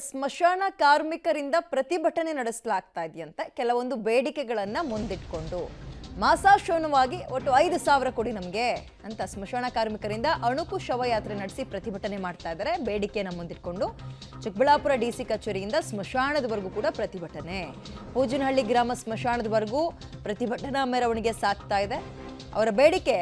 ಸ್ಮಶಾನ ಕಾರ್ಮಿಕರಿಂದ ಪ್ರತಿಭಟನೆ ನಡೆಸಲಾಗ್ತಾ ಇದೆಯಂತೆ. ಕೆಲವೊಂದು ಬೇಡಿಕೆಗಳನ್ನು ಮುಂದಿಟ್ಕೊಂಡು ಮಾಸಾಶೋನವಾಗಿ ಒಟ್ಟು 5,000 ಕೊಡಿ ನಮಗೆ ಅಂತ ಸ್ಮಶಾನ ಕಾರ್ಮಿಕರಿಂದ ಅಣುಕು ಶವಯಾತ್ರೆ ನಡೆಸಿ ಪ್ರತಿಭಟನೆ ಮಾಡ್ತಾ ಇದ್ದಾರೆ. ಬೇಡಿಕೆಯನ್ನು ಮುಂದಿಟ್ಕೊಂಡು ಚಿಕ್ಕಬಳ್ಳಾಪುರ ಡಿಸಿ ಕಚೇರಿಯಿಂದ ಸ್ಮಶಾನದವರೆಗೂ ಕೂಡ ಪ್ರತಿಭಟನೆ. ಪೂಜನಹಳ್ಳಿ ಗ್ರಾಮ ಸ್ಮಶಾನದವರೆಗೂ ಪ್ರತಿಭಟನಾ ಮೆರವಣಿಗೆ ಸಾಗ್ತಾ ಇದೆ. ಅವರ ಬೇಡಿಕೆ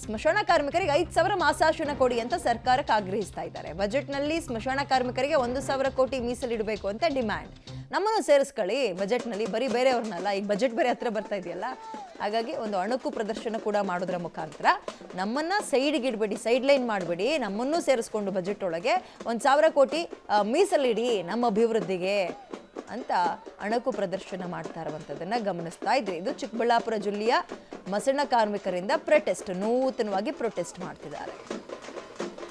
ಸ್ಮಶಾನ ಕಾರ್ಮಿಕರಿಗೆ 5,000 ಮಾಸಾಶನ ಕೊಡಿ ಅಂತ ಸರ್ಕಾರಕ್ಕೆ ಆಗ್ರಹಿಸ್ತಾ ಇದ್ದಾರೆ. ಬಜೆಟ್ನಲ್ಲಿ ಸ್ಮಶಾನ ಕಾರ್ಮಿಕರಿಗೆ 1,000 ಕೋಟಿ ಮೀಸಲಿಡಬೇಕು ಅಂತ ಡಿಮ್ಯಾಂಡ್. ನಮ್ಮನ್ನು ಸೇರಿಸ್ಕೊಳ್ಳಿ ಬಜೆಟ್ನಲ್ಲಿ, ಬರೀ ಬೇರೆಯವ್ರನ್ನಲ್ಲ. ಈಗ ಬಜೆಟ್ ಬೇರೆ ಹತ್ರ ಬರ್ತಾ ಇದೆಯಲ್ಲ, ಹಾಗಾಗಿ ಒಂದು ಅಣುಕು ಪ್ರದರ್ಶನ ಕೂಡ ಮಾಡೋದ್ರ ಮುಖಾಂತರ ನಮ್ಮನ್ನ ಸೈಡ್ಗೆ ಇಡಬೇಡಿ, ಸೈಡ್ ಲೈನ್ ಮಾಡಬೇಡಿ, ನಮ್ಮನ್ನು ಸೇರಿಸ್ಕೊಂಡು ಬಜೆಟ್ ಒಳಗೆ 1,000 ಕೋಟಿ ಮೀಸಲಿಡಿ ನಮ್ಮ ಅಭಿವೃದ್ಧಿಗೆ ಅಂತ ಅಣಕು ಪ್ರದರ್ಶನ ಮಾಡ್ತಾ ಇರುವಂಥದ್ದನ್ನು ಗಮನಿಸ್ತಾ ಇದ್ರಿ. ಇದು ಚಿಕ್ಕಬಳ್ಳಾಪುರ ಜಿಲ್ಲೆಯ ಮಸಣ ಕಾರ್ಮಿಕರಿಂದ ನೂತನವಾಗಿ ಪ್ರೊಟೆಸ್ಟ್ ಮಾಡ್ತಿದ್ದಾರೆ.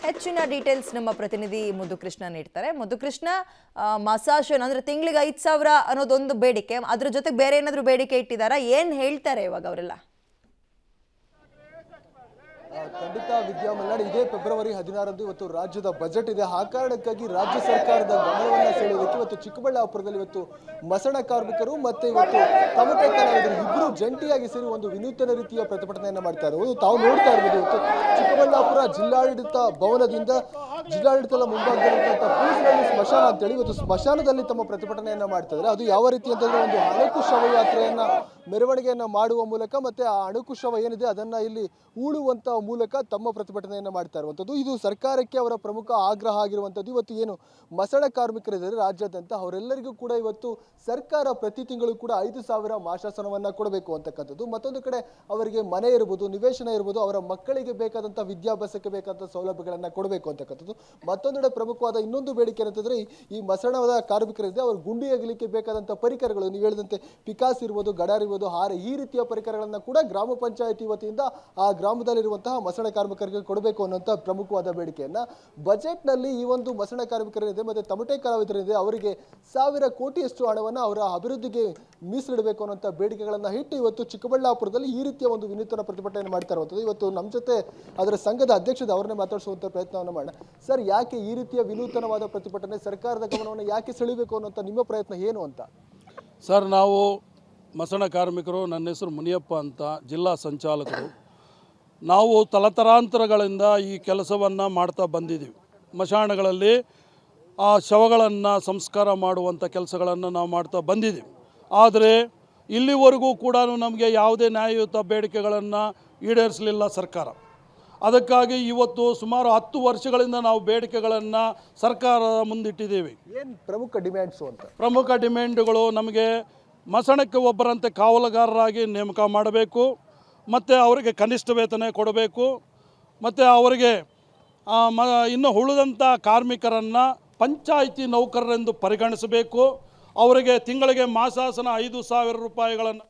ಹೆಚ್ಚಿನ ಡೀಟೇಲ್ಸ್ ನಮ್ಮ ಪ್ರತಿನಿಧಿ ಮಧುಕೃಷ್ಣ ನೀಡ್ತಾರೆ. ಮಧುಕೃಷ್ಣ, ಮಾಸಾಶನ್ ಅಂದ್ರೆ ತಿಂಗಳಿಗೆ 5,000 ಅನ್ನೋದೊಂದು ಬೇಡಿಕೆ, ಅದ್ರ ಜೊತೆ ಬೇರೆ ಏನಾದರೂ ಬೇಡಿಕೆ ಇಟ್ಟಿದ್ದಾರಾ? ಏನು ಹೇಳ್ತಾರೆ ಇವಾಗ ಅವರೆಲ್ಲ? ಖಂಡಿತ ವಿದ್ಯಾ ಮಲ್ನಾಡ್, ಇದೇ ಫೆಬ್ರವರಿ 16ರಂದು ಇವತ್ತು ರಾಜ್ಯದ ಬಜೆಟ್ ಇದೆ. ಆ ಕಾರಣಕ್ಕಾಗಿ ರಾಜ್ಯ ಸರ್ಕಾರದ ಗಮನವನ್ನು ಸೆಳೆಯೋದಕ್ಕೆ ಇವತ್ತು ಚಿಕ್ಕಬಳ್ಳಾಪುರದಲ್ಲಿ ಇವತ್ತು ಮಸಣ ಕಾರ್ಮಿಕರು ಮತ್ತೆ ಇವತ್ತು ತಮಟೆ ಕಲಾವಿದರು ಇಬ್ಬರು ಜಂಟಿಯಾಗಿ ಸೇರಿ ಒಂದು ವಿನೂತನ ರೀತಿಯ ಪ್ರತಿಭಟನೆಯನ್ನು ಮಾಡ್ತಾ ಇರೋದು ತಾವು ನೋಡ್ತಾ ಇರ್ಬೋದು. ಇವತ್ತು ಚಿಕ್ಕಬಳ್ಳಾಪುರ ಜಿಲ್ಲಾಡಳಿತ ಭವನದಿಂದ ಜಿಲ್ಲಾಡಳಿತದ ಮುಂಭಾಗದಲ್ಲಿರುವಂಥ ಪೂಜನಹಳ್ಳಿ ಸ್ಮಶಾನ ಅಂತೇಳಿ ಇವತ್ತು ಸ್ಮಶಾನದಲ್ಲಿ ತಮ್ಮ ಪ್ರತಿಭಟನೆಯನ್ನ ಮಾಡ್ತಾ ಇದ್ದಾರೆ. ಅದು ಯಾವ ರೀತಿ ಅಂತಂದ್ರೆ ಒಂದು ಅಣುಕು ಶವಯಾತ್ರೆಯನ್ನ ಮೆರವಣಿಗೆಯನ್ನ ಮಾಡುವ ಮೂಲಕ ಮತ್ತೆ ಆ ಅಣುಕು ಶವ ಏನಿದೆ ಅದನ್ನ ಇಲ್ಲಿ ಹೂಳುವಂತ ಮೂಲಕ ತಮ್ಮ ಪ್ರತಿಭಟನೆಯನ್ನ ಮಾಡ್ತಾ ಇರುವಂಥದ್ದು. ಇದು ಸರ್ಕಾರಕ್ಕೆ ಅವರ ಪ್ರಮುಖ ಆಗ್ರಹ ಆಗಿರುವಂಥದ್ದು. ಇವತ್ತು ಏನು ಮಸಣ ಕಾರ್ಮಿಕರಿದ್ದಾರೆ ರಾಜ್ಯಾದ್ಯಂತ, ಅವರೆಲ್ಲರಿಗೂ ಕೂಡ ಇವತ್ತು ಸರ್ಕಾರ ಪ್ರತಿ ತಿಂಗಳು ಕೂಡ 5,000 ಮಾಸಾಶನವನ್ನ ಕೊಡಬೇಕು ಅಂತಕ್ಕಂಥದ್ದು. ಮತ್ತೊಂದು ಕಡೆ ಅವರಿಗೆ ಮನೆ ಇರ್ಬೋದು, ನಿವೇಶನ ಇರ್ಬೋದು, ಅವರ ಮಕ್ಕಳಿಗೆ ಬೇಕಾದಂಥ ವಿದ್ಯಾಭ್ಯಾಸಕ್ಕೆ ಬೇಕಾದಂಥ ಸೌಲಭ್ಯಗಳನ್ನ ಕೊಡಬೇಕು ಅಂತಕ್ಕಂಥದ್ದು. ಮತ್ತೊಂದೆಡೆ ಪ್ರಮುಖವಾದ ಇನ್ನೊಂದು ಬೇಡಿಕೆ ಏನಂತಂದ್ರೆ ಈ ಮಸಣದ ಕಾರ್ಮಿಕರಿದೆ ಅವರು ಗುಂಡಿ ಅಗಲಿಕ್ಕೆ ಬೇಕಾದಂಥ ಪರಿಕರಗಳು, ನೀವು ಹೇಳಿದಂತೆ ಪಿಕಾಸ್ ಇರ್ಬೋದು, ಗಡಾರ್ ಇರ್ಬೋದು, ಹಾರೆ, ಈ ರೀತಿಯ ಪರಿಕರಗಳನ್ನ ಕೂಡ ಗ್ರಾಮ ಪಂಚಾಯತಿ ವತಿಯಿಂದ ಆ ಗ್ರಾಮದಲ್ಲಿರುವಂತಹ ಮಸಣ ಕಾರ್ಮಿಕರಿಗೆ ಕೊಡಬೇಕು ಅನ್ನುವಂಥ ಪ್ರಮುಖವಾದ ಬೇಡಿಕೆಯನ್ನ ಬಜೆಟ್ ನಲ್ಲಿ ಈ ಒಂದು ಮಸಣ ಕಾರ್ಮಿಕರಿದೆ ಮತ್ತೆ ತಮಟೆ ಕಲಾವಿದರಿದೆ ಅವರಿಗೆ 1,000 ಕೋಟಿಯಷ್ಟು ಹಣವನ್ನು ಅವರ ಅಭಿವೃದ್ಧಿಗೆ ಮೀಸಲಿಡಬೇಕು ಅನ್ನುವಂಥ ಬೇಡಿಕೆಗಳನ್ನ ಇಟ್ಟು ಇವತ್ತು ಚಿಕ್ಕಬಳ್ಳಾಪುರದಲ್ಲಿ ಈ ರೀತಿಯ ಒಂದು ವಿನೂತನ ಪ್ರತಿಭಟನೆ ಮಾಡ್ತಾ ಇರುವಂಥದ್ದು. ಇವತ್ತು ನಮ್ಮ ಜೊತೆ ಅದರ ಸಂಘದ ಅಧ್ಯಕ್ಷದ ಅವರನ್ನೇ ಮಾತಾಡಿಸುವಂಥ ಪ್ರಯತ್ನವನ್ನು ಮಾಡೋಣ. ಸರ್, ಯಾಕೆ ಈ ರೀತಿಯ ವಿನೂತನವಾದ ಪ್ರತಿಭಟನೆ, ಸರ್ಕಾರದ ಗಮನವನ್ನು ಯಾಕೆ ಸೆಳೆಯಬೇಕು ಅನ್ನುವಂಥ ನಿಮ್ಮ ಪ್ರಯತ್ನ ಏನು ಅಂತ? ಸರ್, ನಾವು ಮಸಣ ಕಾರ್ಮಿಕರು, ನನ್ನ ಹೆಸರು ಮುನಿಯಪ್ಪ ಅಂತ, ಜಿಲ್ಲಾ ಸಂಚಾಲಕರು. ನಾವು ತಲತರಾಂತರಗಳಿಂದ ಈ ಕೆಲಸವನ್ನು ಮಾಡ್ತಾ ಬಂದಿದ್ದೀವಿ. ಮಶಾಣಗಳಲ್ಲಿ ಆ ಶವಗಳನ್ನು ಸಂಸ್ಕಾರ ಮಾಡುವಂಥ ಕೆಲಸಗಳನ್ನು ನಾವು ಮಾಡ್ತಾ ಬಂದಿದ್ದೀವಿ. ಆದರೆ ಇಲ್ಲಿವರೆಗೂ ಕೂಡ ನಮಗೆ ಯಾವುದೇ ನ್ಯಾಯಯುತ ಬೇಡಿಕೆಗಳನ್ನು ಈಡೇರಿಸಲಿಲ್ಲ ಸರ್ಕಾರ. ಅದಕ್ಕಾಗಿ ಇವತ್ತು ಸುಮಾರು 10 ವರ್ಷಗಳಿಂದ ನಾವು ಬೇಡಿಕೆಗಳನ್ನು ಸರ್ಕಾರದ ಮುಂದಿಟ್ಟಿದ್ದೀವಿ. ಏನು ಪ್ರಮುಖ ಡಿಮ್ಯಾಂಡ್ಸು ಅಂತ? ಪ್ರಮುಖ ಡಿಮ್ಯಾಂಡುಗಳು, ನಮಗೆ ಮಸಣಕ್ಕೆ ಒಬ್ಬರಂತೆ ಕಾವಲುಗಾರರಾಗಿ ನೇಮಕ ಮಾಡಬೇಕು, ಮತ್ತು ಅವರಿಗೆ ಕನಿಷ್ಠ ವೇತನ ಕೊಡಬೇಕು, ಮತ್ತು ಅವರಿಗೆ ಇನ್ನು ಉಳಿದಂಥ ಕಾರ್ಮಿಕರನ್ನು ಪಂಚಾಯಿತಿ ನೌಕರರೆಂದು ಪರಿಗಣಿಸಬೇಕು. ಅವರಿಗೆ ತಿಂಗಳಿಗೆ ಮಾಸಾಸನ 5,000 ರೂಪಾಯಿಗಳನ್ನು